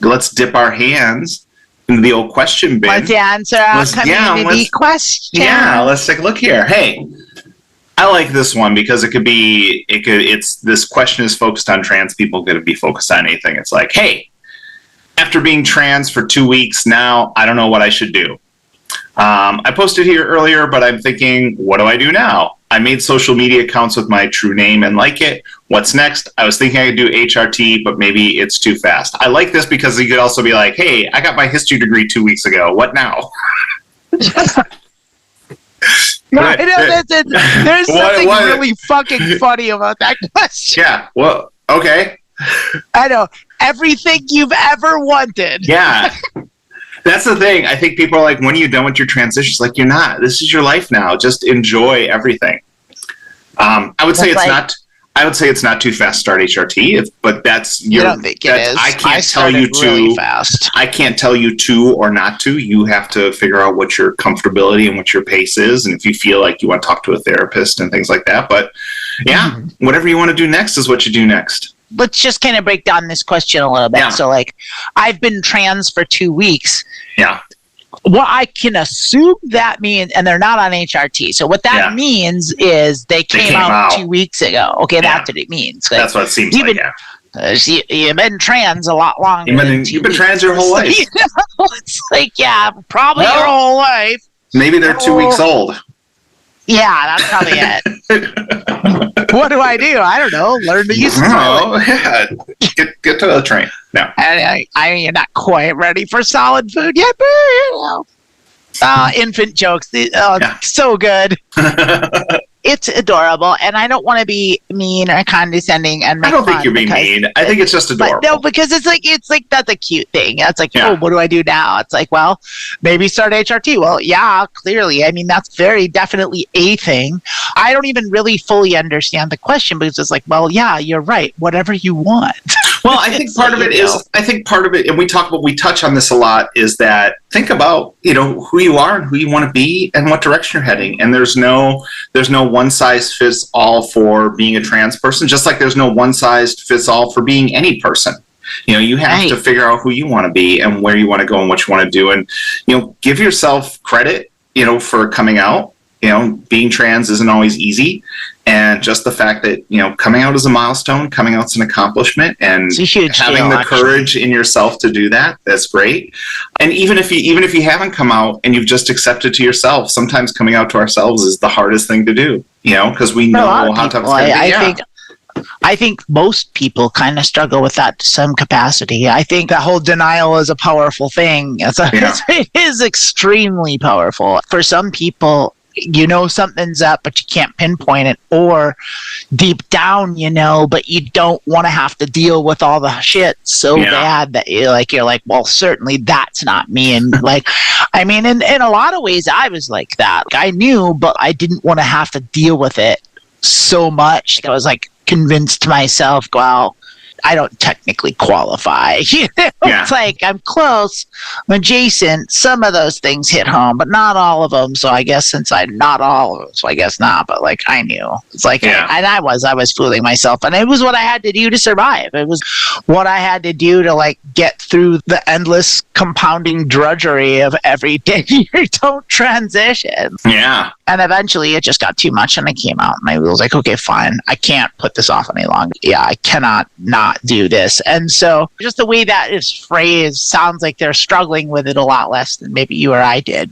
let's dip our hands into the old question bin. Let's answer a community question. Yeah, let's take a look here. Hey, I like this one because this question is focused on trans people, going to be focused on anything. It's like, hey, after being trans for 2 weeks now, I don't know what I should do. I posted here earlier, but I'm thinking, what do I do now? I made social media accounts with my true name and like it. What's next? I was thinking I could do HRT, but maybe it's too fast. I like this because you could also be like, hey, I got my history degree 2 weeks ago. What now? There's something really fucking funny about that question. Yeah, well, okay. I know. Everything you've ever wanted. Yeah. That's the thing. I think people are like, when are you done with your transition? It's like, you're not. This is your life now. Just enjoy everything. I would say it's not too fast to start HRT, but that's your. I don't think it is. I can't tell you to. Really fast. I can't tell you to or not to. You have to figure out what your comfortability and what your pace is, and if you feel like you want to talk to a therapist and things like that. But yeah, whatever you want to do next is what you do next. Let's just kind of break down this question a little bit. Yeah. So, like, I've been trans for 2 weeks. Yeah. Well, I can assume that means, and they're not on HRT. So what that means is they came out 2 weeks ago. Okay, that's what it means. That's what it seems like, You've been trans a lot longer. You've been trans your whole life. It's like, probably your whole life. Maybe they're 2 weeks old. Yeah, that's probably it. What do? I don't know. Learn to use the toilet. Yeah. Get to the train. No. I mean, you're not quite ready for solid food yet, but you know. Infant jokes. So good. It's adorable, and I don't want to be mean or condescending and make I don't think you're being mean. I think it's just adorable. No, because it's like that's a cute thing. It's like, oh, what do I do now? It's like, well, maybe start HRT. Well, yeah, clearly. I mean, that's very definitely a thing. I don't even really fully understand the question, because it's like, well, yeah, you're right. Whatever you want. Well, I think part of it, and we touch on this a lot, is that think about, who you are and who you want to be and what direction you're heading. And there's no one size fits all for being a trans person, just like there's no one size fits all for being any person. You have to figure out who you want to be and where you want to go and what you want to do. And, give yourself credit, for coming out. Being trans isn't always easy. And just the fact that, coming out is a milestone, coming out's an accomplishment, and having the courage in yourself to do that, that's great. And even if you haven't come out and you've just accepted to yourself, sometimes coming out to ourselves is the hardest thing to do, because we know how tough it's going to be. I think most people kind of struggle with that to some capacity. I think that whole denial is a powerful thing. It is extremely powerful. For some people, something's up, but you can't pinpoint it, or deep down, but you don't want to have to deal with all the shit so bad that you're like, well, certainly that's not me. And I mean, in a lot of ways, I was like that. I knew, but I didn't want to have to deal with it so much. I was convinced myself, well, I don't technically qualify. It's like, I'm close, I'm adjacent. Some of those things hit home, but not all of them. So I guess since I'm not all of them, so I guess not. But I knew. It's like, and I was fooling myself, and it was what I had to do to survive. It was what I had to do to get through the endless compounding drudgery of every day you don't transition. Yeah. And eventually it just got too much, and I came out, and I was like, okay, fine. I can't put this off any longer. Yeah, I cannot not do this. And so just the way that is phrased sounds like they're struggling with it a lot less than maybe you or I did.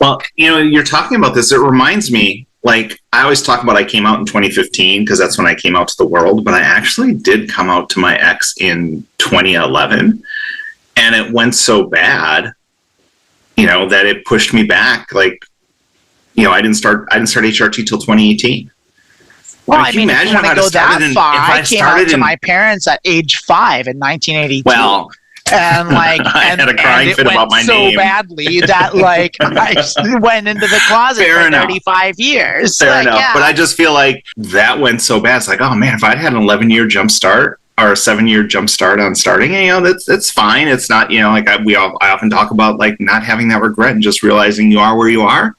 Well, you're talking about this. It reminds me, I always talk about I came out in 2015 because that's when I came out to the world, but I actually did come out to my ex in 2011, and it went so bad, that it pushed me back. I didn't start HRT till 2018. Well, I mean, if you want to go that far, I came out to my parents at age 5 in 1982. Well, and I had a crying fit about my name so badly that I went into the closet for 35 years. Fair enough. Yeah. But I just feel like that went so bad. It's like, oh man, if I'd had an 11-year jump start or a 7-year jump start on starting, that's fine. It's not, I often talk about not having that regret and just realizing you are where you are,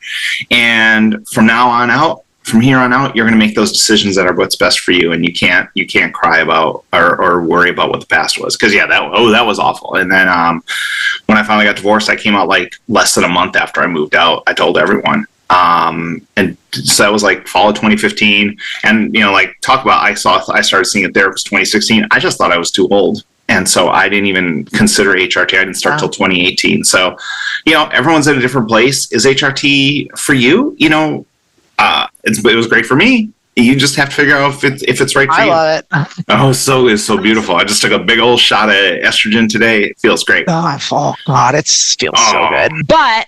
and from now on out. from here on out, you're going to make those decisions that are what's best for you, and you can't cry about or worry about what the past was, because that was awful. And then when I finally got divorced, I came out like less than a month after I moved out. I told everyone, and so that was like fall of 2015. And like talk about I started seeing a therapist 2016. I just thought I was too old. And so I didn't even consider HRT. I didn't start till 2018. So, everyone's in a different place. Is HRT for you? It was great for me. You just have to figure out if it's right for you. I love it. Oh, it's so beautiful. I just took a big old shot of estrogen today. It feels great. Oh, God, it feels so good. But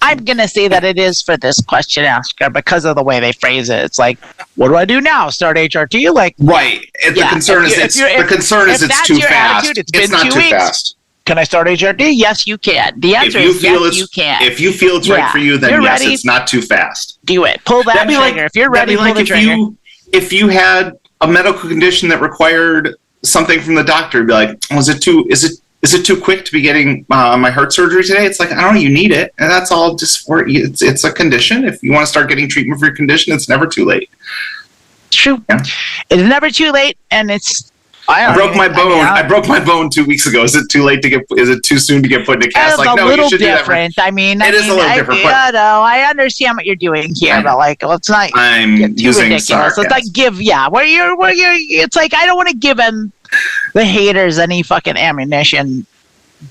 I'm going to say that it is for this question asker because of the way they phrase it. It's like, what do I do now? Start HRT? Like, right. The concern is it's too fast. It's not too fast. Can I start HRT? Yes, you can. The answer is yes, you can. If you feel it's right for you, then yes, it's not too fast. Do it. Pull that trigger. If you're ready, pull the trigger. If you had a medical condition that required something from the doctor, be like, is it too quick to be getting my heart surgery today? It's like, I don't know, you need it. And that's all just for it's a condition. If you want to start getting treatment for your condition, it's never too late. It's true. Yeah. It's never too late. And it's, I broke my bone. I broke my bone 2 weeks ago. Is it too soon to get put in a cast? It's a little different. It is a little different. I understand what you're doing here, but like, let's not I'm too using ridiculous. sarcasm. Let's like where you're, it's like, I don't want to give them the haters any fucking ammunition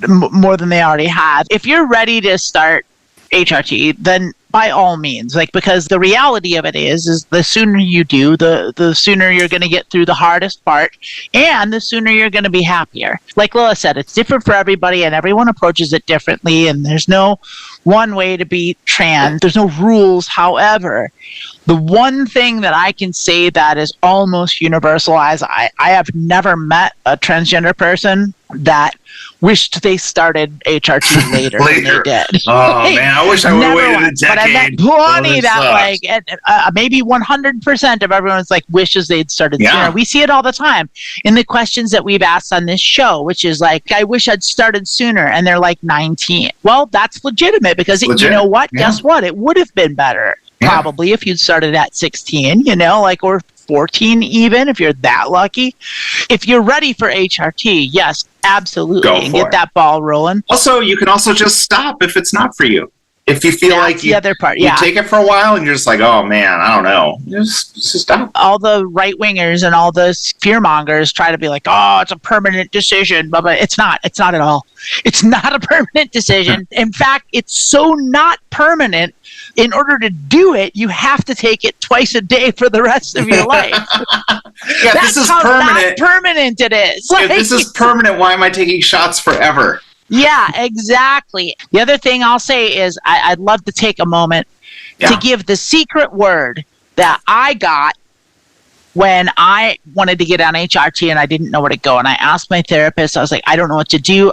more than they already have. If you're ready to start HRT, then by all means, because the reality of it is the sooner you do, the sooner you're going to get through the hardest part, and the sooner you're going to be happier. Like Lilith said, it's different for everybody, and everyone approaches it differently, and there's no one way to be trans. There's no rules. However, the one thing that I can say that is almost universalized, I have never met a transgender person that wished they started HRT later than they did. Oh, man, I wish I would have waited a decade. But I met plenty that maybe 100% of everyone's wishes they'd started sooner. We see it all the time in the questions that we've asked on this show, which is I wish I'd started sooner, and they're 19. Well, that's legitimate because you know what? Yeah. Guess what? It would have been better. Probably if you'd started at 16, or 14 even, if you're that lucky. If you're ready for HRT, yes, absolutely. And get that ball rolling. Also, you can also just stop if it's not for you. If you feel like the other part, you take it for a while and you're just like, oh man, I don't know. Just stop. All the right-wingers and all the fear-mongers try to be like, oh, it's a permanent decision. But it's not. It's not at all. It's not a permanent decision. In fact, it's so not permanent. In order to do it, you have to take it twice a day for the rest of your life. That's this is how permanent. Not permanent it is. If this is permanent, why am I taking shots forever? Yeah, exactly. The other thing I'll say is I'd love to take a moment to give the secret word that I got when I wanted to get on HRT and I didn't know where to go. And I asked my therapist, I was like, I don't know what to do.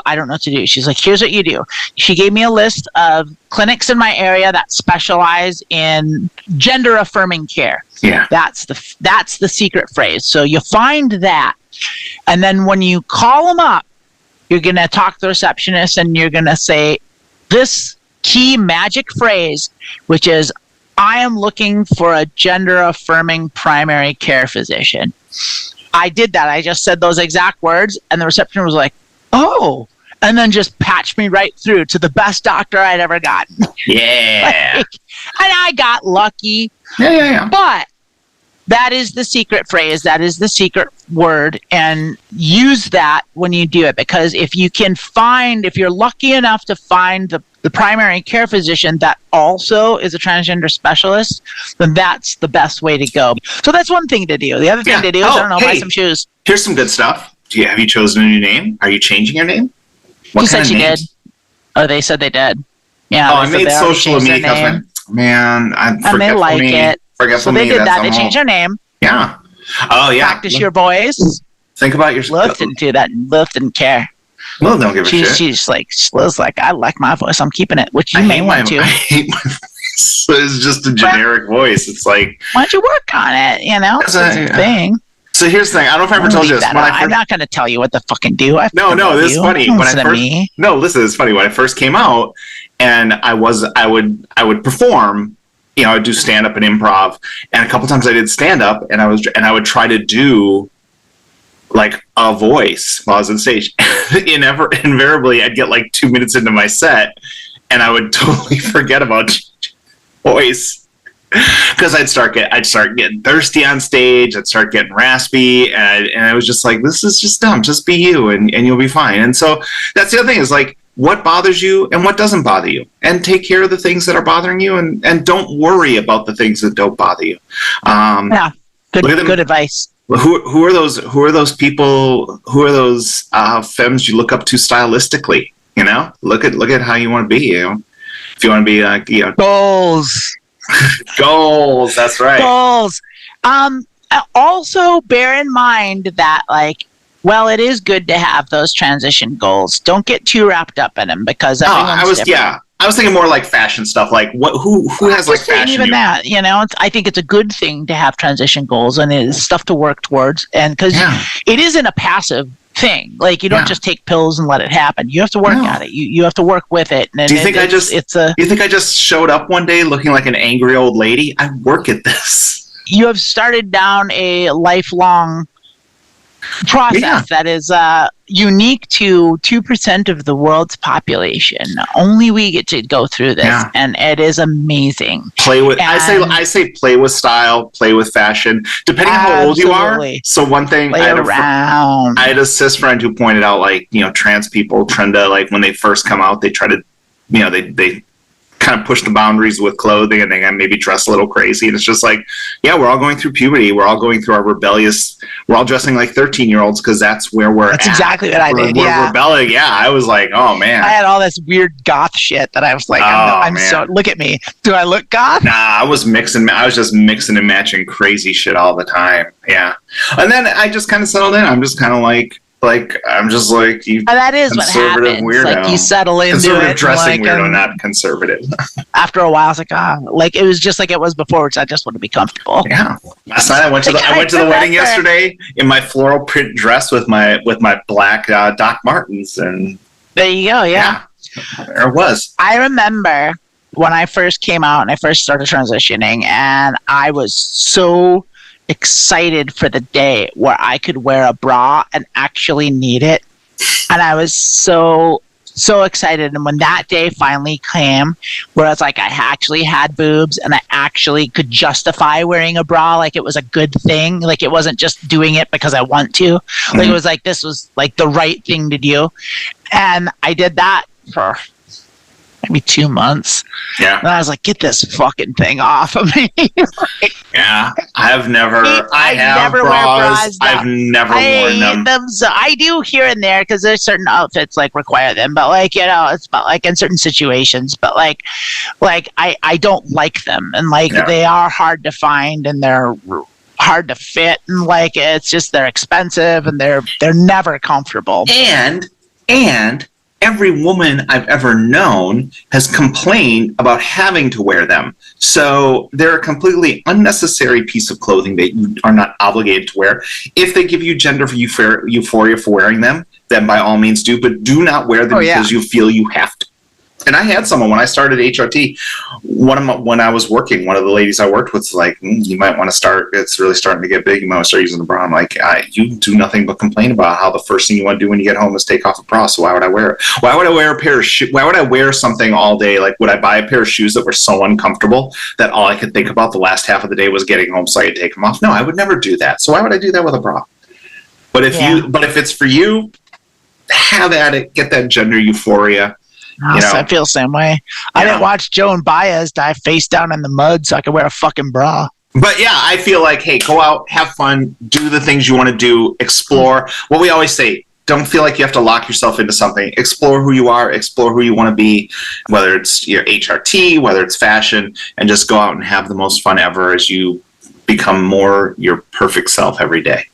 She's like, here's what you do. She gave me a list of clinics in my area that specialize in gender affirming care. Yeah. That's the secret phrase. So you find that. And then when you call them up, you're going to talk to the receptionist and you're going to say this key magic phrase, which is, I am looking for a gender-affirming primary care physician. I did that. I just said those exact words, and the receptionist was like, oh, and then just patched me right through to the best doctor I'd ever gotten. Yeah. And I got lucky. Yeah. But that is the secret phrase. That is the secret word. And use that when you do it. Because if you're lucky enough to find the primary care physician that also is a transgender specialist, then that's the best way to go. So that's one thing to do. The other thing to do is, buy some shoes. Here's some good stuff. Have you chosen a new name? Are you changing your name? She said she did. Oh, they said they did. Yeah. Oh, I made social media. Man, and they like it. So they did that. They changed their name. Yeah. Oh, yeah. Practice your voice. Think about your... Lilith didn't do that. Lilith didn't care. Lilith don't give a shit. Lilith's like, I like my voice. I'm keeping it, which you may want to. I hate my voice. It's just a generic voice. It's like... Why don't you work on it? It's a thing. So here's the thing. I don't know if I ever told you this. I'm not going to tell you what to fucking do. No, this is funny. Listen, it's funny. When I first came out and I would perform I would do stand up and improv, and a couple times I did stand up, and I would try to do like a voice while I was on stage. Invariably, I'd get like 2 minutes into my set, and I would totally forget about voice because I'd start getting thirsty on stage. I'd start getting raspy, and I was just like, this is just dumb. Just be you, and you'll be fine. And so that's the other thing is like, what bothers you and what doesn't bother you, and take care of the things that are bothering you, and don't worry about the things that don't bother you. Good advice. Who are those people? Who are those femmes you look up to stylistically? Look at how you want to be. If you want to be like, goals. Goals. That's right. Goals. Also, bear in mind that well, it is good to have those transition goals. Don't get too wrapped up in them because everyone's different. I was thinking more like fashion stuff. Like who has like fashion? Even that, I think it's a good thing to have transition goals, and it is stuff to work towards. And because it isn't a passive thing. Like you don't just take pills and let it happen. You have to work at it. You have to work with it. And do you think I just showed up one day looking like an angry old lady? I work at this. You have started down a lifelong process that is unique to 2% of the world's population. Only we get to go through this, and it is amazing. I say play with style, play with fashion, depending on how old you are. So one thing, I had a cis friend who pointed out, like, trans people tend to, like, when they first come out, they try to, they kind of push the boundaries with clothing, and they maybe dress a little crazy, and it's just like, we're all going through puberty, we're all going through our we're all dressing like 13-year-olds because that's where that's exactly what I did. We're rebelling. I was like, oh man, I had all this weird goth shit that I was like, I'm so, look at me, do I look goth? Nah, I was just mixing and matching crazy shit all the time. And then I just kind of settled in. I'm just kind of like I'm just like you. That is what happens. Weirdo. Like you settle into conservative dressing weirdo, not conservative. After a while, it's like it was just like it was before, which I just want to be comfortable. Yeah. Last night I went to the wedding yesterday in my floral print dress with my black Doc Martens, and there you go. Yeah. There it was. I remember when I first came out and I first started transitioning, and I was so excited for the day where I could wear a bra and actually need it, and I was so excited. And when that day finally came where it's like I actually had boobs and I actually could justify wearing a bra, like it was a good thing, like it wasn't just doing it because I want to, like it was like this was like the right thing to do, and I did that for maybe 2 months. And I was like, get this fucking thing off of me. I've never bras. I've never worn them. So I do here and there because there's certain outfits like require them, but like, it's about like in certain situations, but like I don't like them, and like they are hard to find, and they're hard to fit, and like it's just they're expensive, and they're never comfortable. And every woman I've ever known has complained about having to wear them. So they're a completely unnecessary piece of clothing that you are not obligated to wear. If they give you gender euphoria for wearing them, then by all means do, but do not wear them because you feel you have to. And I had someone, when I started HRT, when I was working, one of the ladies I worked with was like, you might want to start, it's really starting to get big, you might want to start using the bra. I'm like, you do nothing but complain about how the first thing you want to do when you get home is take off a bra, so why would I wear it? Why would I wear a pair of shoes? Why would I wear something all day? Like, would I buy a pair of shoes that were so uncomfortable that all I could think about the last half of the day was getting home so I could take them off? No, I would never do that. So why would I do that with a bra? But if it's for you, have at it, get that gender euphoria. I feel the same way. I didn't watch Joe and Baez die face down in the mud so I could wear a fucking bra. But I feel like, hey, go out, have fun, do the things you want to do, explore. What we always say, don't feel like you have to lock yourself into something. Explore who you are, explore who you want to be, whether it's your HRT, whether it's fashion, and just go out and have the most fun ever as you become more your perfect self every day.